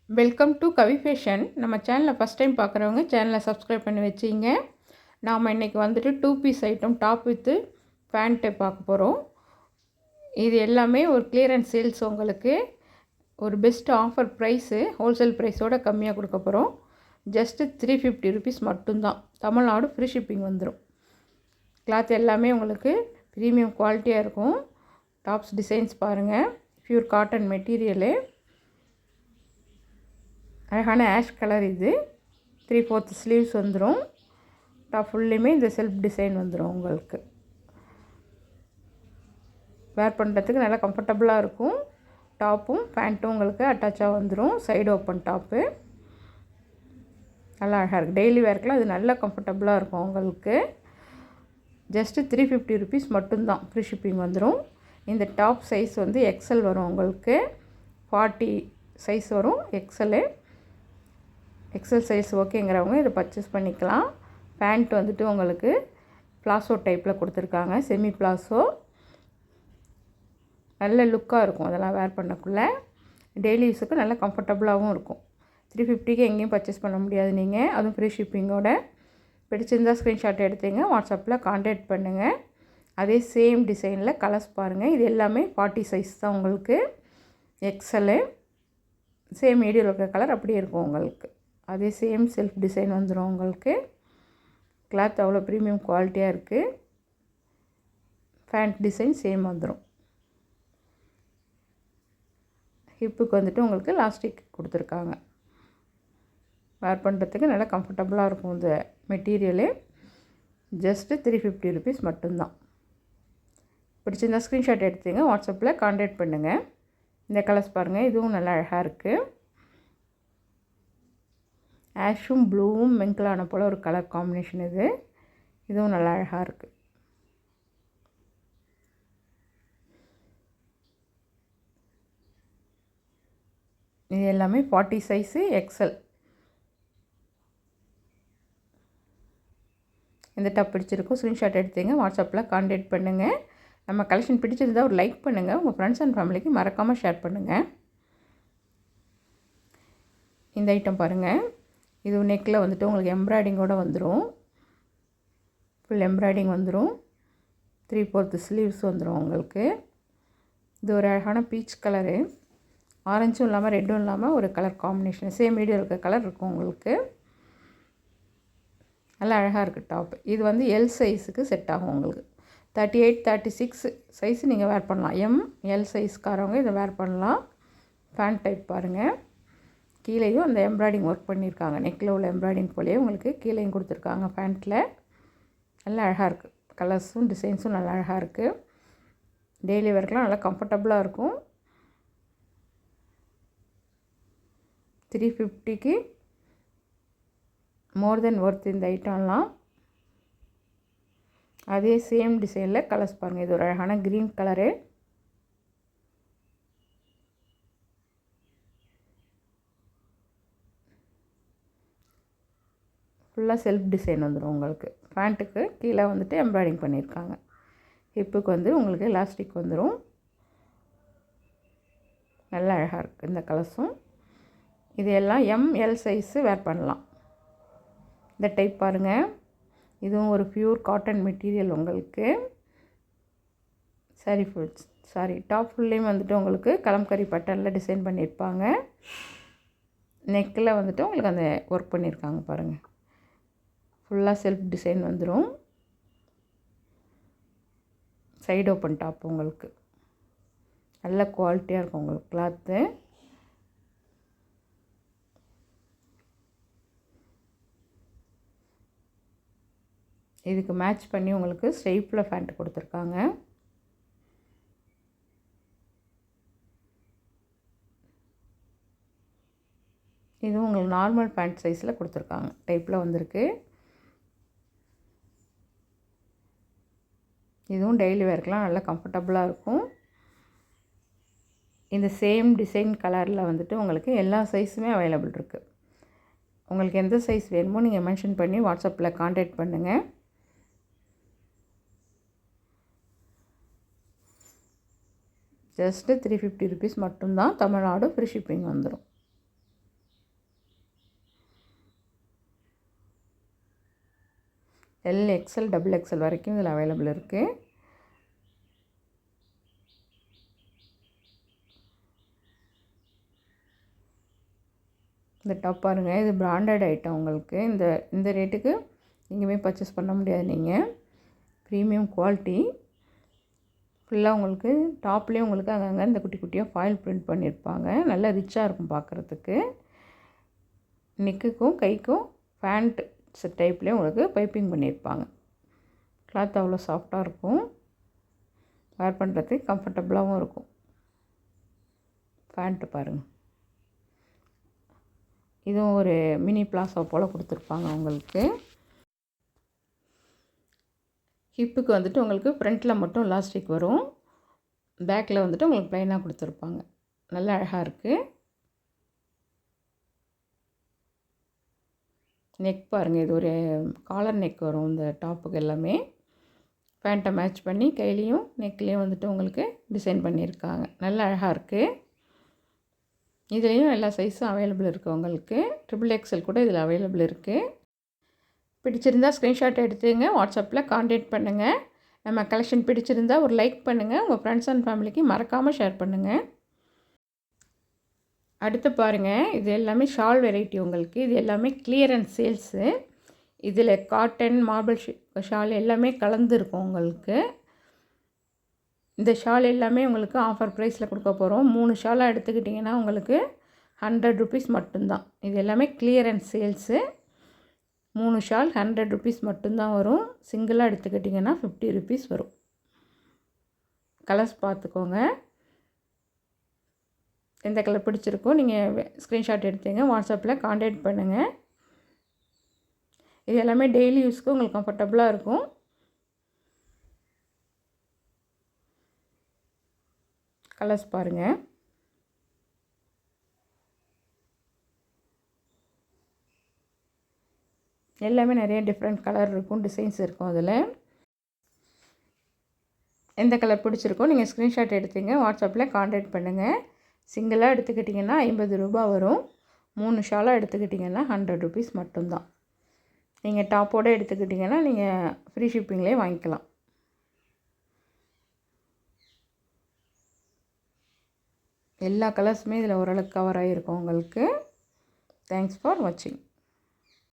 Welcome to Kavi fashion. நம்ம சேனலை first time பார்க்குறவங்க சேனலை சப்ஸ்கிரைப் பண்ணி வச்சிங்க. நாம் இன்றைக்கி வந்துட்டு 2 piece item top with pant பார்க்க போகிறோம். இது எல்லாமே ஒரு கிளியரன்ஸ் சேல்ஸ். உங்களுக்கு ஒரு பெஸ்ட் ஆஃபர் ப்ரைஸு, ஹோல்சேல் ப்ரைஸோடு கம்மியாக கொடுக்க போகிறோம். ஜஸ்ட்டு 350 ருபீஸ் மட்டும்தான். தமிழ்நாடு ஃப்ரீ ஷிப்பிங் வந்துடும். கிளாத் எல்லாமே உங்களுக்கு ப்ரீமியம் குவாலிட்டியாக இருக்கும். டாப்ஸ் டிசைன்ஸ் பாருங்கள், ப்யூர் காட்டன் மெட்டீரியலு, அழகான ஆஷ் கலர். இது 3/4 ஸ்லீவ்ஸ் வந்துடும். டாப் ஃபுல்லுமே இந்த செல்ஃப் டிசைன் வந்துடும். உங்களுக்கு வேர் பண்ணுறதுக்கு நல்லா கம்ஃபர்டபுளாக இருக்கும். டாப்பும் பேண்ட்டும் உங்களுக்கு அட்டாச்சாக வந்துடும். சைடு ஓப்பன் டாப்பு நல்லா அழகாக இருக்குது. டெய்லி வேர்க்கெலாம் இது நல்லா கம்ஃபர்டபுளாக இருக்கும். உங்களுக்கு ஜஸ்ட்டு 350 ருபீஸ் மட்டும்தான். ஃப்ரீ ஷிப்பிங் வந்துடும். இந்த டாப் சைஸ் வந்து எக்ஸல் வரும். உங்களுக்கு 40 சைஸ் வரும். எக்ஸல் சைஸ் ஓகேங்கிறவங்க இதை பர்ச்சேஸ் பண்ணிக்கலாம். பேண்ட் வந்துட்டு உங்களுக்கு பிளாசோ டைப்பில் கொடுத்துருக்காங்க. செமி பிளாசோ நல்ல லுக்காக இருக்கும். அதெல்லாம் வேர் பண்ணக்குள்ளே டெய்லி யூஸுக்கு நல்ல கம்ஃபர்டபுளாகவும் இருக்கும். 350க்கு எங்கேயும் பர்ச்சேஸ் பண்ண முடியாது நீங்கள், அதுவும் ஃப்ரீ ஷிப்பிங்கோட. பிடிச்சிருந்தால் ஸ்க்ரீன்ஷாட் எடுத்தீங்க, வாட்ஸ்அப்பில் கான்டாக்ட் பண்ணுங்கள். அதே சேம் டிசைனில் கலர்ஸ் பாருங்கள். இது எல்லாமே 40 சைஸ் தான். உங்களுக்கு எக்ஸலு சேம் மீடியம் இருக்கிற கலர் அப்படியே இருக்கும். உங்களுக்கு அதே சேம் செல்ஃப் டிசைன் வந்துடும். உங்களுக்கு கிளாத் அவ்வளோ ப்ரீமியம் குவாலிட்டியாக இருக்குது. பேண்ட் டிசைன் சேம் வந்துடும். ஹிப்புக்கு வந்துட்டு உங்களுக்கு லாஸ்டிக் கொடுத்துருக்காங்க. வேர் பண்ணுறதுக்கு நல்லா கம்ஃபர்டபுளாக இருக்கும். இந்த மெட்டீரியலு ஜஸ்ட்டு 350 ருபீஸ் மட்டும்தான். பிடிச்சிருந்தால் ஸ்க்ரீன்ஷாட் எடுத்துங்க, வாட்ஸ்அப்பில் கான்டாக்ட் பண்ணுங்கள். இந்த கலர்ஸ் பாருங்கள், இதுவும் நல்லா அழகாக இருக்குது. ஆஷும் ப்ளூவும் மெங்கிளான போல் ஒரு கலர் காம்பினேஷன். இதுவும் நல்லா அழகாக இருக்குது. இது எல்லாமே 40 சைஸு எக்ஸல். இந்த டாப் பிடிச்சிருக்கும், ஸ்க்ரீன்ஷாட் எடுத்துங்க, வாட்ஸ்அப்பில் கான்டாக்ட் பண்ணுங்கள். நம்ம கலெக்ஷன் பிடிச்சிருந்தால் ஒரு லைக் பண்ணுங்கள். உங்கள் ஃப்ரெண்ட்ஸ் அண்ட் ஃபேமிலிக்கு மறக்காமல் ஷேர் பண்ணுங்கள். இந்த ஐட்டம் பாருங்கள், இது நெக்கில் வந்துட்டு உங்களுக்கு எம்ப்ராய்டிங்கோடு வந்துடும். ஃபுல் எம்ப்ராய்டிங் வந்துடும். 3/4 ஸ்லீவ்ஸ் வந்துடும். உங்களுக்கு இது ஒரு அழகான பீச் கலரு. ஆரஞ்சும் இல்லாமல் ரெட்டும் இல்லாமல் ஒரு கலர் காம்பினேஷன். சேம் மீடியம் இருக்க கலர் இருக்கும். உங்களுக்கு நல்லா அழகாக இருக்குது டாப். இது வந்து எல் சைஸுக்கு செட் ஆகும். உங்களுக்கு 38, 36 சைஸ் நீங்கள் வேர் பண்ணலாம். எல் சைஸ்காரவங்க இதை வேர் பண்ணலாம். பேண்ட் டைப் பாருங்கள். கீழேயும் அந்த எம்ப்ராய்டிங் ஒர்க் பண்ணியிருக்காங்க. நெக்கில் உள்ள எம்ப்ராய்டிங் போலேயே உங்களுக்கு கீழேயும் கொடுத்துருக்காங்க. பேண்ட்டில் நல்லா அழகாக இருக்குது. கலர்ஸும் டிசைன்ஸும் நல்லா அழகாக இருக்குது. டெய்லி வேர்க்கெலாம் நல்லா கம்ஃபர்டபுளாக இருக்கும். 350க்கு மோர் தென் ஒர்த் இந்த ஐட்டம்லாம். அதே சேம் டிசைனில் கலர்ஸ் பாருங்கள். இது ஒரு அழகான க்ரீன் கலரு. ஃபுல்லாக செல்ஃப் டிசைன் வந்துடும். உங்களுக்கு பேண்ட்டுக்கு கீழே வந்துட்டு எம்ப்ராய்டிங் பண்ணியிருக்காங்க. ஹிப்புக்கு வந்து உங்களுக்கு எலாஸ்டிக் வந்துடும். நல்லா அழகாக இருக்குது இந்த கலர்ஸும். இது எல்லாம் எல் சைஸு வேர் பண்ணலாம். இந்த டைப் பாருங்கள், இதுவும் ஒரு ப்யூர் காட்டன் மெட்டீரியல். உங்களுக்கு டாப் ஃபுல்லையும் வந்துட்டு உங்களுக்கு கலம்கரி பட்டனில் டிசைன் பண்ணியிருப்பாங்க. நெக்கில் வந்துட்டு உங்களுக்கு அந்த ஒர்க் பண்ணியிருக்காங்க பாருங்கள். ஃபுல்லாக செல்ஃப் டிசைன் வந்துடும். Side open top. உங்களுக்கு நல்ல குவாலிட்டியாக இருக்கும். உங்களுக்கு கிளாத்து இதுக்கு மேட்ச் பண்ணி உங்களுக்கு ஸ்ட்ரைப்பில் பேண்ட் கொடுத்துருக்காங்க. இதுவும் உங்களுக்கு நார்மல் பேண்ட் சைஸில் கொடுத்துருக்காங்க. டைப்பில் வந்திருக்கு. இதுவும் டெய்லி வேர்க்கெலாம் நல்லா கம்ஃபர்டபுளாக இருக்கும். இந்த சேம் டிசைன் கலரில் வந்துட்டு உங்களுக்கு எல்லா சைஸுமே அவைலபிள் இருக்குது. உங்களுக்கு எந்த சைஸ் வேணுமோ நீங்கள் மென்ஷன் பண்ணி வாட்ஸ்அப்பில் கான்டாக்ட் பண்ணுங்கள். ஜஸ்ட்டு 350 ருபீஸ் மட்டும்தான். தமிழ்நாடு ஃப்ரீ ஷிப்பிங் வந்துடும். எல், எக்ஸ்எல், டபுள் எக்ஸ்எல் வரைக்கும் இதில் அவைலபிள் இருக்குது. இந்த டாப் பாருங்கள், இது பிராண்டட் ஐட்டம். உங்களுக்கு இந்த ரேட்டுக்கு எங்கேயுமே பர்ச்சேஸ் பண்ண முடியாது. நீங்கள் ப்ரீமியம் குவாலிட்டி. ஃபுல்லாக உங்களுக்கு டாப்லேயும் உங்களுக்கு அங்கங்கே இந்த குட்டி குட்டியாக ஃபாயில் பிரிண்ட் பண்ணியிருப்பாங்க. நல்லா ரிச்சாக இருக்கும் பார்க்குறதுக்கு. நெக்குக்கும் கைக்கும் பேண்ட் டைப்லேயும் உங்களுக்கு பைப்பிங் பண்ணியிருப்பாங்க. கிளாத் அவ்வளோ சாஃப்டாக இருக்கும். வேர் பண்ணுறதுக்கு கம்ஃபர்டபுளாகவும் இருக்கும். பேண்ட்டு பாருங்கள், இதுவும் ஒரு மினி பிளாசோ போல் கொடுத்துருப்பாங்க உங்களுக்கு. ஹிப்புக்கு வந்துட்டு உங்களுக்கு ஃப்ரண்ட்டில் மட்டும் எலாஸ்டிக் வரும். பேக்கில் வந்துட்டு உங்களுக்கு ப்ளைனாக கொடுத்துருப்பாங்க. நல்லா அழகாக இருக்குது. நெக் பாருங்கள், இது ஒரு காலர் நெக் வரும் இந்த டாப்புக்கு எல்லாமே. பேண்ட்டை மேட்ச் பண்ணி கையிலையும் நெக்லேயும் வந்துட்டு உங்களுக்கு டிசைன் பண்ணியிருக்காங்க. நல்லா அழகாக இருக்குது. இதுலேயும் எல்லா சைஸும் அவைலபிள் இருக்குது உங்களுக்கு. ட்ரிபிள் எக்ஸ்எல் கூட இதில் அவைலபிள் இருக்குது. பிடிச்சிருந்தால் ஸ்க்ரீன்ஷாட் எடுத்துங்க, வாட்ஸ்அப்பில் கான்டாக்ட் பண்ணுங்கள். நம்ம கலெக்ஷன் பிடிச்சிருந்தால் ஒரு லைக் பண்ணுங்கள். உங்கள் ஃப்ரெண்ட்ஸ் அண்ட் ஃபேமிலிக்கு மறக்காமல் ஷேர் பண்ணுங்கள். அடுத்து பாருங்கள், இது எல்லாமே ஷால் வெரைட்டி உங்களுக்கு. இது எல்லாமே கிளியரன்ஸ் சேல்ஸு. இதில் காட்டன், மார்பிள் ஷால் எல்லாமே கலந்துருக்கும் உங்களுக்கு. இந்த ஷால் எல்லாமே உங்களுக்கு ஆஃபர் ப்ரைஸில் கொடுக்க போகிறோம். 3 ஷாலாக எடுத்துக்கிட்டிங்கன்னா உங்களுக்கு 100 ருபீஸ் மட்டும்தான். இது எல்லாமே கிளியரன்ஸ் சேல்ஸு. 3 ஷால் 100 ருபீஸ் மட்டும்தான் வரும். சிங்கிளாக எடுத்துக்கிட்டிங்கன்னா 50 ருபீஸ் வரும். கலர்ஸ் பார்த்துக்கோங்க. எந்த கலர் பிடிச்சிருக்கோ நீங்கள் ஸ்க்ரீன்ஷாட் எடுத்துங்க, வாட்ஸ்அப்பில் கான்டாக்ட் பண்ணுங்கள். இது எல்லாமே டெய்லி யூஸ்க்கு உங்களுக்கு கம்ஃபர்டபுளாக இருக்கும். கலர்ஸ் பாருங்கள். எல்லாமே நிறைய டிஃப்ரெண்ட் கலர் இருக்கும், டிசைன்ஸ் இருக்கும். அதில் எந்த கலர் பிடிச்சிருக்கோ நீங்கள் ஸ்க்ரீன்ஷாட் எடுத்துங்க, வாட்ஸ்அப்பில் கான்டாக்ட் பண்ணுங்கள். சிங்கிளாக எடுத்துக்கிட்டிங்கன்னா 50 ரூபா வரும். 3 ஷாலாக எடுத்துக்கிட்டிங்கன்னா 100 ருபீஸ் மட்டும்தான். நீங்கள் டாப்போடு எடுத்துக்கிட்டிங்கன்னா நீங்கள் ஃப்ரீ ஷிப்பிங்லேயே வாங்கிக்கலாம். எல்லா கலர்ஸுமே இதில் ஓரளவுக்கு கவர் ஆகிருக்கும் உங்களுக்கு. தேங்க்ஸ் ஃபார் வாட்சிங்.